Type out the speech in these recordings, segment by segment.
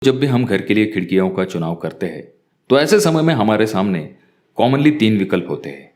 जब भी हम घर के लिए खिड़कियों का चुनाव करते हैं तो ऐसे समय में हमारे सामने कॉमनली तीन विकल्प होते हैं।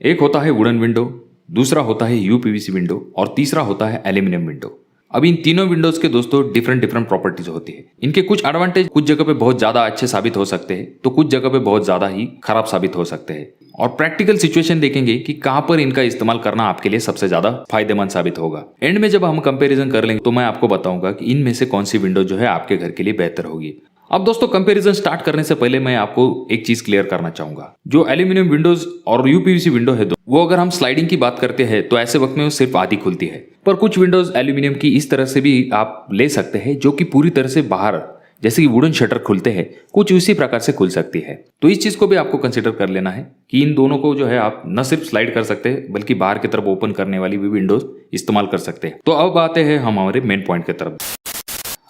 एक होता है वुडन विंडो, दूसरा होता है यूपीवीसी विंडो और तीसरा होता है एल्यूमिनियम विंडो। अब इन तीनों विंडोज के दोस्तों डिफरेंट डिफरेंट प्रॉपर्टीज होती है। इनके कुछ एडवांटेज कुछ जगह पे बहुत ज्यादा अच्छे साबित हो सकते हैं तो कुछ जगह पे बहुत ज्यादा ही खराब साबित हो सकते हैं। और प्रैक्टिकल सिचुएशन देखेंगे कि कहां पर इनका इस्तेमाल करना आपके लिए सबसे ज्यादा फायदेमंद साबित होगा। एंड में जब हम कंपैरिजन कर लेंगे तो मैं आपको बताऊंगा कि इनमें से कौन सी विंडो जो है आपके घर के लिए बेहतर होगी। अब दोस्तों कंपैरिजन स्टार्ट करने से पहले मैं आपको एक चीज क्लियर करना चाहूंगा। जो एल्यूमिनियम विंडोज और यूपीवीसी विंडो है वो अगर हम स्लाइडिंग की बात करते हैं तो ऐसे वक्त में वो सिर्फ आधी खुलती है, पर कुछ विंडोज एल्यूमिनियम की इस तरह से भी आप ले सकते हैं जो कि पूरी तरह से बाहर, जैसे कि वुडन शटर खुलते हैं, कुछ उसी प्रकार से खुल सकती है। तो इस चीज को भी आपको कंसिडर कर लेना है कि इन दोनों को जो है आप न सिर्फ स्लाइड कर सकते हैं बल्कि बाहर की तरफ ओपन करने वाली भी विंडोज इस्तेमाल कर सकते हैं। तो अब आते हैं हम हमारे मेन पॉइंट की तरफ।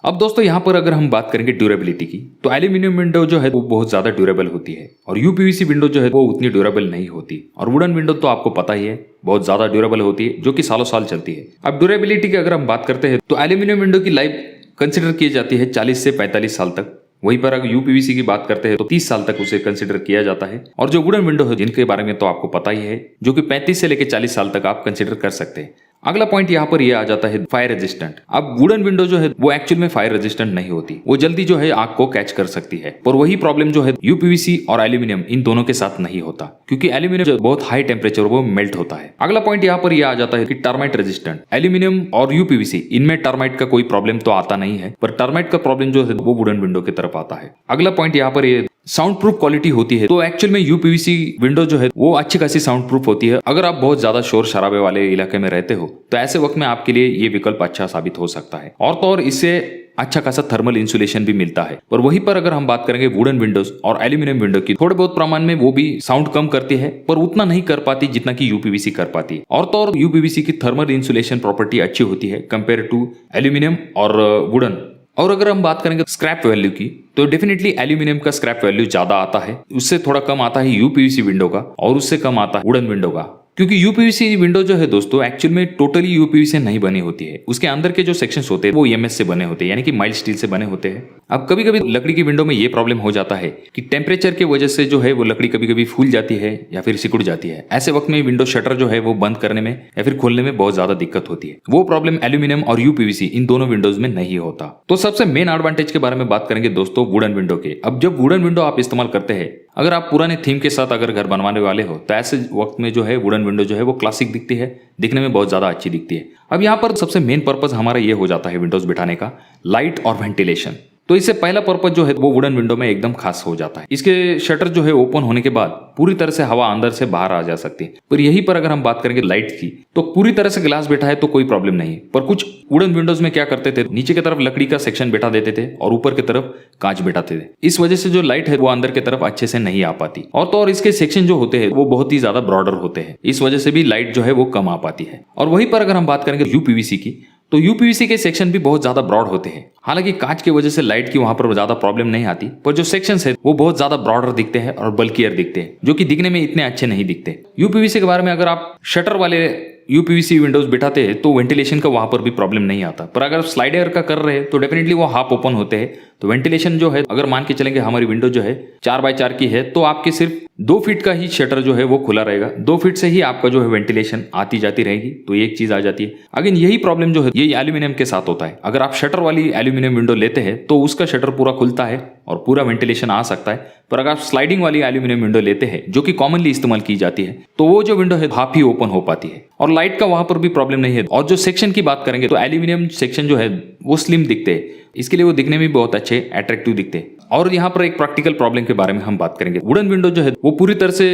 अब दोस्तों यहाँ पर अगर हम बात करेंगे ड्यूरेबिलिटी की तो एल्यूमिनियम विंडो जो है वो बहुत ज्यादा ड्यूरेबल होती है और यूपीवीसी विंडो जो है वो उतनी ड्यूरेबल नहीं होती। और वुडन विंडो तो आपको पता ही है बहुत ज्यादा ड्यूरेबल होती है जो कि सालों साल चलती है। अब ड्यूरेबिलिटी की अगर हम बात करते हैं तो एल्यूमिनियम विंडो की लाइफ कंसिडर की जाती है 40 से 45 साल तक। वहीं पर अगर यूपीवीसी की बात करते हैं तो 30 साल तक उसे कंसिडर किया जाता है। और जो वुडन विंडो है जिनके बारे में तो आपको पता ही है जो कि 35 से लेकर 40 साल तक आप कंसिडर कर सकते हैं। अगला पॉइंट यहाँ पर यह आ जाता है फायर रेजिस्टेंट। अब वुडन विंडो जो है वो एक्चुअल में फायर रेजिस्टेंट नहीं होती, वो जल्दी जो है आग को कैच कर सकती है। पर वही प्रॉब्लम जो है यूपीवीसी और एल्यूमिनियम इन दोनों के साथ नहीं होता, क्योंकि एल्यूमिनियम बहुत हाई टेम्परेचर वो मेल्ट होता है। अगला पॉइंट यहाँ पर यह आ जाता है कि टर्माइट रेजिस्टेंट। एल्यूमिनियम और यूपीवीसी इनमें टर्माइट का कोई प्रॉब्लम तो आता नहीं है, पर टर्माइट का प्रॉब्लम जो है वो वुडन विंडो की तरफ आता है। अगला पॉइंट यहाँ पर ये साउंड प्रूफ क्वालिटी होती है। तो एक्चुअल में यूपीवीसी विंडो जो है वो अच्छी खासी साउंड प्रूफ होती है। अगर आप बहुत ज्यादा शोर शराबे वाले इलाके में रहते हो तो ऐसे वक्त में आपके लिए ये विकल्प अच्छा साबित हो सकता है। और तो और इससे अच्छा खासा थर्मल इंसुलेशन भी मिलता है। पर वहीं पर अगर हम बात करेंगे वुडन विंडोज और एल्यूमिनियम विंडो की, थोड़े बहुत प्रमाण में वो भी साउंड कम करती है पर उतना नहीं कर पाती जितना कि यूपीवीसी कर पाती है। और तो और यूपीवीसी की थर्मल इंसुलेशन प्रॉपर्टी अच्छी होती है कंपेयर टू एल्यूमिनियम और वुडन। और अगर हम बात करेंगे स्क्रैप वैल्यू की तो डेफिनेटली एल्यूमिनियम का स्क्रैप वैल्यू ज्यादा आता है, उससे थोड़ा कम आता है यूपीवीसी विंडो का और उससे कम आता है वुडन विंडो का। क्योंकि यूपीवीसी विंडो जो है दोस्तों एक्चुअल में टोटली यूपीवीसी से नहीं बनी होती है, उसके अंदर के जो सेक्शंस होते हैं वो ईएमएस से बने होते हैं, यानी कि माइल्ड स्टील से बने होते हैं। अब कभी कभी लकड़ी की विंडो में ये प्रॉब्लम हो जाता है कि टेम्परेचर की वजह से जो है वो लकड़ी कभी कभी फूल जाती है या फिर सिकुड़ जाती है। ऐसे वक्त में विंडो शटर जो है वो बंद करने में या फिर खोलने में बहुत ज्यादा दिक्कत होती है। वो प्रॉब्लम एल्यूमिनियम और यूपीवीसी इन दोनों विंडोज में नहीं होता। तो सबसे मेन एडवांटेज के बारे में बात करेंगे दोस्तों वुडन विंडो के। अब जब वुडन विंडो आप इस्तेमाल करते हैं, अगर आप पुराने थीम के साथ अगर घर बनवाने वाले हो तो ऐसे वक्त में जो है वुडन विंडो जो है वो क्लासिक दिखती है, दिखने में बहुत ज्यादा अच्छी दिखती है। अब यहाँ पर सबसे मेन पर्पस हमारा ये हो जाता है विंडोज बिठाने का, लाइट और वेंटिलेशन। तो इससे पहला पर्पस जो है वो वुडन विंडो में एकदम खास हो जाता है। इसके शटर जो है ओपन होने के बाद पूरी तरह से हवा अंदर से बाहर आ जा सकती है। पर यही पर अगर हम बात करेंगे लाइट की तो पूरी तरह से ग्लास बैठा है तो कोई प्रॉब्लम नहीं है। पर कुछ वुडन विंडोज में क्या करते थे, नीचे की तरफ लकड़ी का सेक्शन बैठा देते थे और ऊपर की तरफ कांच बैठाते थे। इस वजह से जो लाइट है वो अंदर की तरफ अच्छे से नहीं आ पाती। और तो और इसके सेक्शन जो होते हैं वो बहुत ही ज्यादा ब्रॉडर होते हैं, इस वजह से भी लाइट जो है वो कम आ पाती है। और वहीं पर अगर हम बात करेंगे यूपीवीसी की तो यूपीवीसी के सेक्शन भी बहुत ज्यादा ब्रॉड होते हैं। हालांकि कांच की वजह से लाइट की वहां पर ज्यादा प्रॉब्लम नहीं आती, पर जो सेक्शंस है वो बहुत ज्यादा ब्रॉडर दिखते हैं और बल्कियर दिखते हैं, जो कि दिखने में इतने अच्छे नहीं दिखते। यूपीवीसी के बारे में अगर आप शटर वाले यूपीवीसी विंडोज बिठाते हैं तो वेंटिलेशन का वहां पर भी प्रॉब्लम नहीं आता। पर अगर स्लाइडर का कर रहे हैं तो डेफिनेटली वो हाफ ओपन होते हैं, तो वेंटिलेशन जो है अगर मान के चलेंगे हमारी विंडो जो है 4x4 की है तो आपके सिर्फ 2 फीट का ही शटर जो है वो खुला रहेगा। 2 फीट से ही आपका जो है वेंटिलेशन आती जाती रहेगी। तो एक चीज आ जाती है। अगेन यही प्रॉब्लम जो है ये एल्यूमिनियम के साथ होता है। अगर आप शटर वाली एल्यूमिनियम विंडो लेते हैं तो उसका शटर पूरा खुलता है और पूरा वेंटिलेशन आ सकता है। पर अगर आप स्लाइडिंग वाली एल्यूमिनियम विंडो लेते हैं जो कि कॉमनली इस्तेमाल की जाती है तो वो जो विंडो है हाफ ही ओपन हो पाती है और लाइट का वहां पर भी प्रॉब्लम नहीं है। और जो सेक्शन की बात करेंगे तो एल्यूमिनियम सेक्शन जो है वो स्लिम दिखते हैं, इसके लिए वो दिखने में बहुत अच्छे अट्रैक्टिव दिखते हैं। और यहाँ पर एक प्रैक्टिकल प्रॉब्लम के बारे में हम बात करेंगे। वुडन विंडो जो है वो पूरी तरह से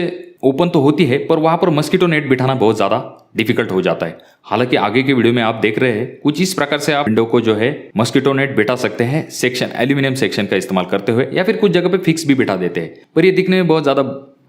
ओपन तो होती है पर वहां पर मस्कीटो नेट बिठाना बहुत ज्यादा डिफिकल्ट हो जाता है। हालांकि आगे के वीडियो में आप देख रहे हैं कुछ इस प्रकार से आप विंडो को जो है मस्कीटो नेट बिठा सकते हैं सेक्शन एल्यूमिनियम सेक्शन का इस्तेमाल करते हुए, या फिर कुछ जगह पे फिक्स भी बिठा देते हैं। पर ये दिखने में बहुत ज्यादा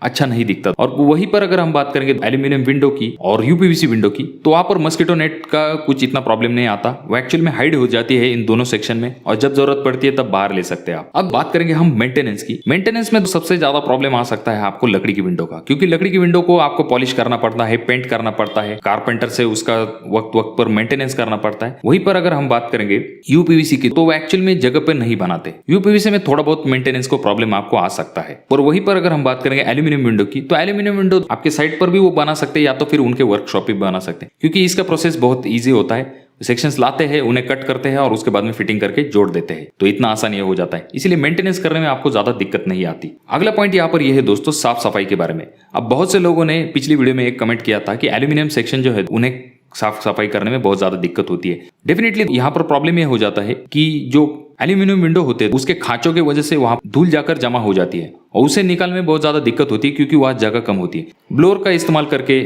अच्छा नहीं दिखता। और वहीं पर अगर हम बात करेंगे एल्यूमिनियम विंडो की और यूपीवीसी विंडो की, तो वहां पर मस्कीटो नेट का कुछ इतना प्रॉब्लम नहीं आता, वो एक्चुअल में हाइड हो जाती है इन दोनों सेक्शन में, और जब जरूरत पड़ती है तब बाहर ले सकते हैं आप। अब बात करेंगे हम मेंटेनेंस की। मेंटेनेंस में तो सबसे ज्यादा प्रॉब्लम आ सकता है आपको लकड़ी की विंडो का, क्योंकि लकड़ी की विंडो को आपको पॉलिश करना पड़ता है, पेंट करना पड़ता है, कारपेंटर से उसका वक्त वक्त पर मेंटेनेंस करना पड़ता है। वहीं पर अगर हम बात करेंगे यूपीवीसी की, तो वो एक्चुअल में जगह पे नहीं बनाते। यूपीवीसी में थोड़ा बहुत मेंटेनेंस को प्रॉब्लम आपको आ सकता है। और वहीं पर अगर हम बात करेंगे एल्यूमिनियम विंडो की, तो एल्यूमिनियम विंडो आपके साइट पर भी वो बना सकते हैं या तो फिर उनके वर्कशॉप भी बना सकते हैं, क्योंकि इसका प्रोसेस बहुत ईजी होता है। सेक्शंस लाते हैं, उन्हें कट करते हैं और उसके बाद में फिटिंग करके जोड़ देते हैं, तो इतना आसान ये हो जाता है, इसीलिए मेंटेनेंस करने में आपको ज्यादा दिक्कत नहीं आती। अगला पॉइंट यहाँ पर यह है दोस्तों, साफ सफाई के बारे में। अब बहुत से लोगों ने पिछली वीडियो में एक कमेंट किया था कि एल्यूमिनियम सेक्शन जो है उन्हें साफ सफाई करने में बहुत ज्यादा दिक्कत होती है। डेफिनेटली यहाँ पर प्रॉब्लम यह हो जाता है कि जो एल्यूमिनियम विंडो होते हैं उसके खांचों के वजह से वहां धूल जाकर जमा हो जाती है और उसे निकालने में बहुत ज्यादा दिक्कत होती है, क्योंकि वहां जगह कम होती है। ब्लोअर का इस्तेमाल करके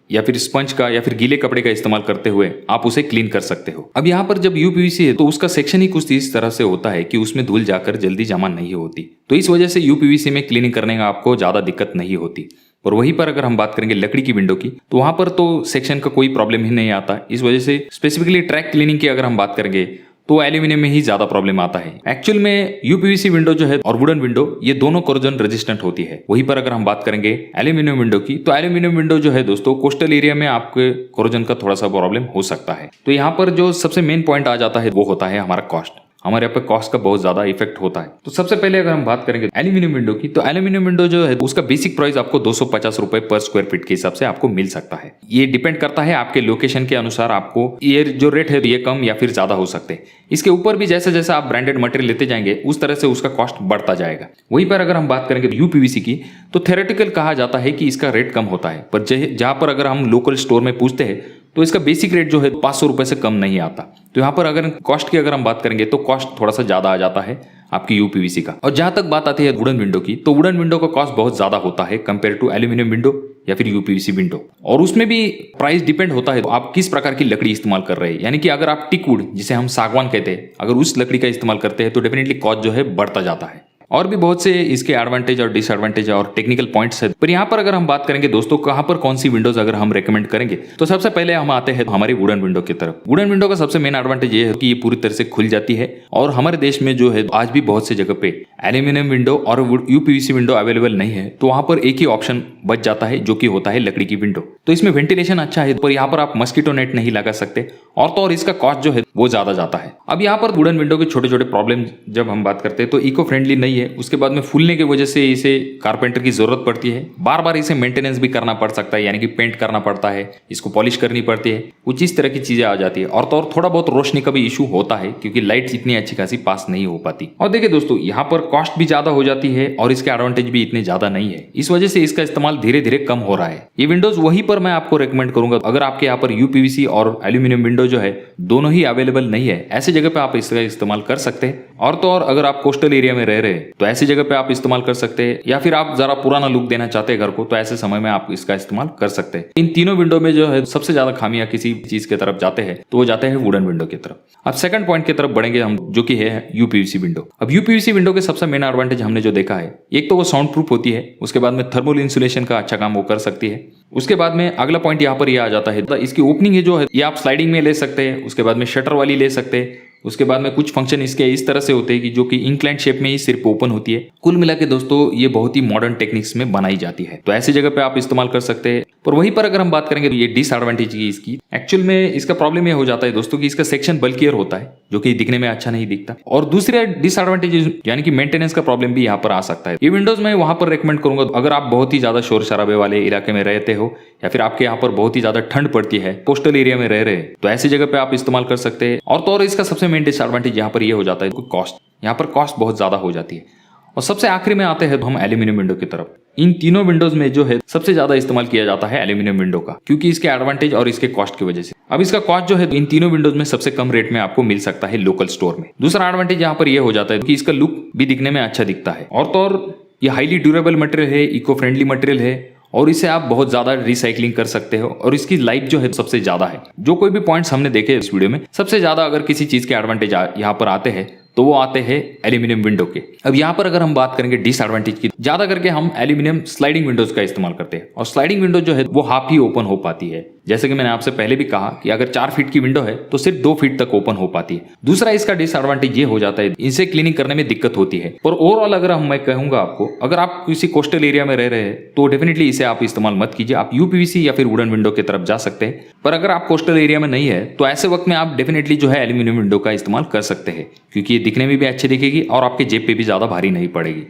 या फिर स्पंज का या फिर गीले कपड़े का इस्तेमाल करते हुए आप उसे क्लीन कर सकते हो। अब यहाँ पर जब यूपीवीसी है तो उसका सेक्शन ही कुछ इस तरह से होता है कि उसमें धूल जाकर जल्दी जमा नहीं होती, तो इस वजह से यूपीवीसी में क्लीनिंग करने का आपको ज्यादा दिक्कत नहीं होती। और वहीं पर अगर हम बात करेंगे लकड़ी की विंडो की, तो वहां पर तो सेक्शन का कोई प्रॉब्लम ही नहीं आता। इस वजह से स्पेसिफिकली ट्रैक क्लीनिंग की अगर हम बात करेंगे तो एल्यूमिनियम में ही ज्यादा प्रॉब्लम आता है। एक्चुअल में यूपीवीसी विंडो जो है और वुडन विंडो, ये दोनों कोरोजन रेजिस्टेंट होती है। वहीं पर अगर हम बात करेंगे एल्यूमिनियम विंडो की, तो एल्यूमिनियम विंडो जो है दोस्तों कोस्टल एरिया में आपके कोरोजन का थोड़ा सा प्रॉब्लम हो सकता है। तो यहाँ पर जो सबसे मेन पॉइंट आ जाता है वो होता है हमारा कॉस्ट। हमारे यहाँ पे कॉस्ट का बहुत ज्यादा इफेक्ट होता है। तो सबसे पहले अगर हम बात करेंगे एल्यूमिनियम विंडो की, तो एल्यूमिनियम विंडो जो है उसका बेसिक प्राइस आपको 250 रुपए पर स्क्वायर फीट के हिसाब से आपको मिल सकता है। ये डिपेंड करता है आपके लोकेशन के अनुसार, आपको ये जो रेट है ये कम या फिर ज्यादा हो सकते हैं। इसके ऊपर भी जैसे जैसे आप ब्रांडेड मटेरियल लेते जाएंगे उस तरह से उसका कॉस्ट बढ़ता जाएगा। वहीं पर अगर हम बात करेंगे यूपीवीसी की, तो थ्योरेटिकल कहा जाता है कि इसका रेट कम होता है, पर जहां पर अगर हम लोकल स्टोर में पूछते हैं तो इसका बेसिक रेट जो है 500 रुपए से कम नहीं आता। तो यहाँ पर अगर कॉस्ट की अगर हम बात करेंगे तो कॉस्ट थोड़ा सा ज्यादा आ जाता है आपकी यूपीवीसी का। और जहां तक बात आती है वुडन विंडो की, तो वुडन विंडो का कॉस्ट बहुत ज्यादा होता है कंपेयर टू एल्यूमिनियम विंडो या फिर यूपीवीसी विंडो। और उसमें भी प्राइस डिपेंड होता है तो आप किस प्रकार की लकड़ी इस्तेमाल कर रहे हैं। यानी कि अगर आप टिकवुड, जिसे हम सागवान कहते हैं, अगर उस लकड़ी का इस्तेमाल करते हैं तो डेफिनेटली कॉस्ट जो है बढ़ता जाता है। और भी बहुत से इसके एडवांटेज और डिसएडवांटेज और टेक्निकल पॉइंट्स है। पर यहाँ पर अगर हम बात करेंगे दोस्तों कहाँ पर कौन सी विंडोज अगर हम रेकमेंड करेंगे, तो सबसे पहले हम आते हैं हमारी वुडन विंडो की तरफ। वुडन विंडो का सबसे मेन एडवांटेज ये है कि ये पूरी तरह से खुल जाती है, और हमारे देश में जो है आज भी बहुत से जगह पे एल्यूमिनियम विंडो और यूपीवीसी विंडो अवेलेबल नहीं है, तो वहां पर एक ही ऑप्शन बच जाता है जो कि होता है लकड़ी की विंडो। तो इसमें वेंटिलेशन अच्छा है, पर यहाँ पर आप मस्कीटो नेट नहीं लगा सकते, और तो और इसका कॉस्ट जो है वो ज्यादा जाता है। अब यहाँ पर वुडन विंडो के छोटे छोटे प्रॉब्लम जब हम बात करते हैं तो इको फ्रेंडली नहीं है। उसके बाद में फूलने की वजह से इसे कारपेंटर की जरूरत पड़ती है, बार बार इसे मेंटेनेंस भी करना पड़ सकता है, यानी कि पेंट करना पड़ता है, इसको पॉलिश करनी पड़ती है, कुछ इस तरह की चीजें आ जाती है। और तो और थोड़ा बहुत रोशनी का भी इशू होता है, क्योंकि लाइट इतनी अच्छी खासी पास नहीं हो पाती। और देखिए दोस्तों यहाँ पर कॉस्ट भी ज्यादा हो जाती है और इसके एडवांटेज भी इतने ज्यादा नहीं है, इस वजह से इसका इस्तेमाल धीरे धीरे कम हो रहा है। ये विंडोज वहीं पर मैं आपको रेकमेंड करूंगा, अगर आपके यहाँ पर यूपीवीसी और एल्यूमिनियम विंडो जो है दोनों ही अवेलेबल नहीं है, ऐसी जगह पे आप इसका इस्तेमाल कर सकते हैं। और तो और अगर आप कोस्टल एरिया में रह रहे हैं तो ऐसी जगह पे आप इस्तेमाल कर सकते हैं, या फिर आप जरा पुराना लुक देना चाहते हैं घर को, तो ऐसे समय में आप इसका इस्तेमाल कर सकते हैं। इन तीनों विंडो में जो है सबसे ज्यादा खामियां किसी चीज की तरफ जाते हैं तो वो जाते हैं वुडन विंडो की तरफ। अब सेकंड पॉइंट की तरफ बढ़ेंगे हम, जो कि है यूपीवीसी विंडो। अब यूपीवीसी विंडो के सबसे मेन एडवांटेज हमने जो देखा है, एक तो वो साउंड प्रूफ होती है, उसके बाद में थर्मल इंसुलेशन का अच्छा काम वो कर सकती है। उसके बाद में अगला पॉइंट यहाँ पर ये आ जाता है, तो इसकी ओपनिंग है जो है ये आप स्लाइडिंग में ले सकते हैं, उसके बाद में शटर वाली ले सकते हैं। उसके बाद में कुछ फंक्शन इसके इस तरह से होते हैं कि जो कि इंक्लाइंट शेप में ही सिर्फ ओपन होती है। कुल मिला के दोस्तों ये बहुत ही मॉडर्न टेक्निक्स में बनाई जाती है, तो ऐसी जगह पे आप इस्तेमाल कर सकते हैं। पर वहीं पर अगर हम बात करेंगे तो ये डिसएडवांटेज की इसकी, एक्चुअल में इसका प्रॉब्लम ये हो जाता है दोस्तों कि इसका सेक्शन बल्कियर होता है, जो कि दिखने में अच्छा नहीं दिखता। और दूसरा डिसएडवांटेज यानी कि मेंटेनेंस का प्रॉब्लम भी यहाँ पर आ सकता है। ये विंडोज मैं वहां पर रेकमेंड करूंगा अगर आप बहुत ही ज्यादा शोर शराबे वाले इलाके में रहते हो, या फिर आपके यहाँ पर बहुत ही ज्यादा ठंड पड़ती है, कोस्टल एरिया में रह रहे हैं, तो ऐसी जगह पे आप इस्तेमाल कर सकते हैं। और तो और इसका सबसे मेन डिसएडवांटेज यहाँ पर ये हो जाता है कॉस्ट, यहाँ पर कॉस्ट बहुत ज्यादा हो जाती है। और सबसे आखिरी में आते हैं तो हम एल्यूमिनियम विंडो की तरफ। इन तीनों विंडोज में जो है सबसे ज्यादा इस्तेमाल किया जाता है एल्यूमिनियम विंडो का, क्योंकि इसके एडवांटेज और इसके कॉस्ट की वजह से। अब इसका कॉस्ट जो है इन तीनों विंडोज में सबसे कम रेट में आपको मिल सकता है लोकल स्टोर में। दूसरा एडवांटेज यहाँ पर यह हो जाता है कि इसका लुक भी दिखने में अच्छा दिखता है, और तो और ये हाईली ड्यूरेबल मटेरियल है, इको फ्रेंडली मटेरियल है, और इसे आप बहुत ज्यादा रिसाइकलिंग कर सकते हो, और इसकी लाइफ जो है सबसे ज्यादा है। जो कोई भी पॉइंट्स हमने देखे इस वीडियो में, सबसे ज्यादा अगर किसी चीज के एडवांटेज यहाँ पर आते हैं तो वो आते हैं एल्यूमिनियम विंडो के। अब यहाँ पर अगर हम बात करेंगे डिसएडवांटेज की, ज्यादा करके हम एल्यूमिनियम स्लाइडिंग विंडोज का इस्तेमाल करते हैं और स्लाइडिंग विंडो जो है वो हाफ ही ओपन हो पाती है। जैसे कि मैंने आपसे पहले भी कहा कि अगर 4 फीट की विंडो है तो सिर्फ 2 फीट तक ओपन हो पाती है। दूसरा इसका डिसएडवांटेज ये हो जाता है, इनसे क्लीनिंग करने में दिक्कत होती है। और ओवरऑल अगर मैं कहूंगा आपको, अगर आप किसी कोस्टल एरिया में रह रहे हैं तो डेफिनेटली इसे आप इस्तेमाल मत कीजिए। आप यूपीवीसी या फिर वुडन विंडो की तरफ जा सकते हैं, पर अगर आप कोस्टल एरिया में नहीं है तो ऐसे वक्त में आप डेफिनेटली जो है एल्यूमिनियम विंडो का इस्तेमाल कर सकते हैं, क्योंकि ये दिखने में भी अच्छी दिखेगी और आपके जेब पे भी ज्यादा भारी नहीं पड़ेगी।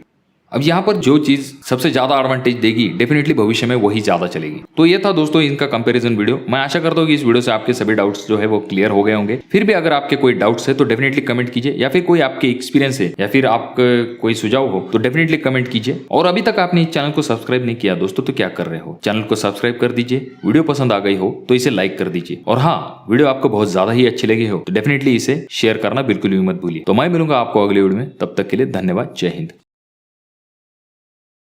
अब यहाँ पर जो चीज सबसे ज्यादा एडवांटेज देगी डेफिनेटली भविष्य में वही ज्यादा चलेगी। तो ये था दोस्तों इनका कंपैरिजन वीडियो। मैं आशा करता हूँ कि इस वीडियो से आपके सभी डाउट्स जो है वो क्लियर हो गए होंगे। फिर भी अगर आपके कोई डाउट्स है तो डेफिनेटली कमेंट कीजिए, या फिर कोई आपके एक्सपीरियंस है या फिर आपका कोई सुझाव हो तो डेफिनेटली कमेंट कीजिए। और अभी तक आपने इस चैनल को सब्सक्राइब नहीं किया दोस्तों तो क्या कर रहे हो, चैनल को सब्सक्राइब कर दीजिए। वीडियो पसंद आ गई हो तो इसे लाइक कर दीजिए, और हाँ, वीडियो आपको बहुत ज्यादा ही अच्छी लगी हो तो डेफिनेटली इसे शेयर करना बिल्कुल भी मत भूलिए। तो मैं मिलूंगा आपको अगले वीडियो में, तब तक के लिए धन्यवाद। जय हिंद।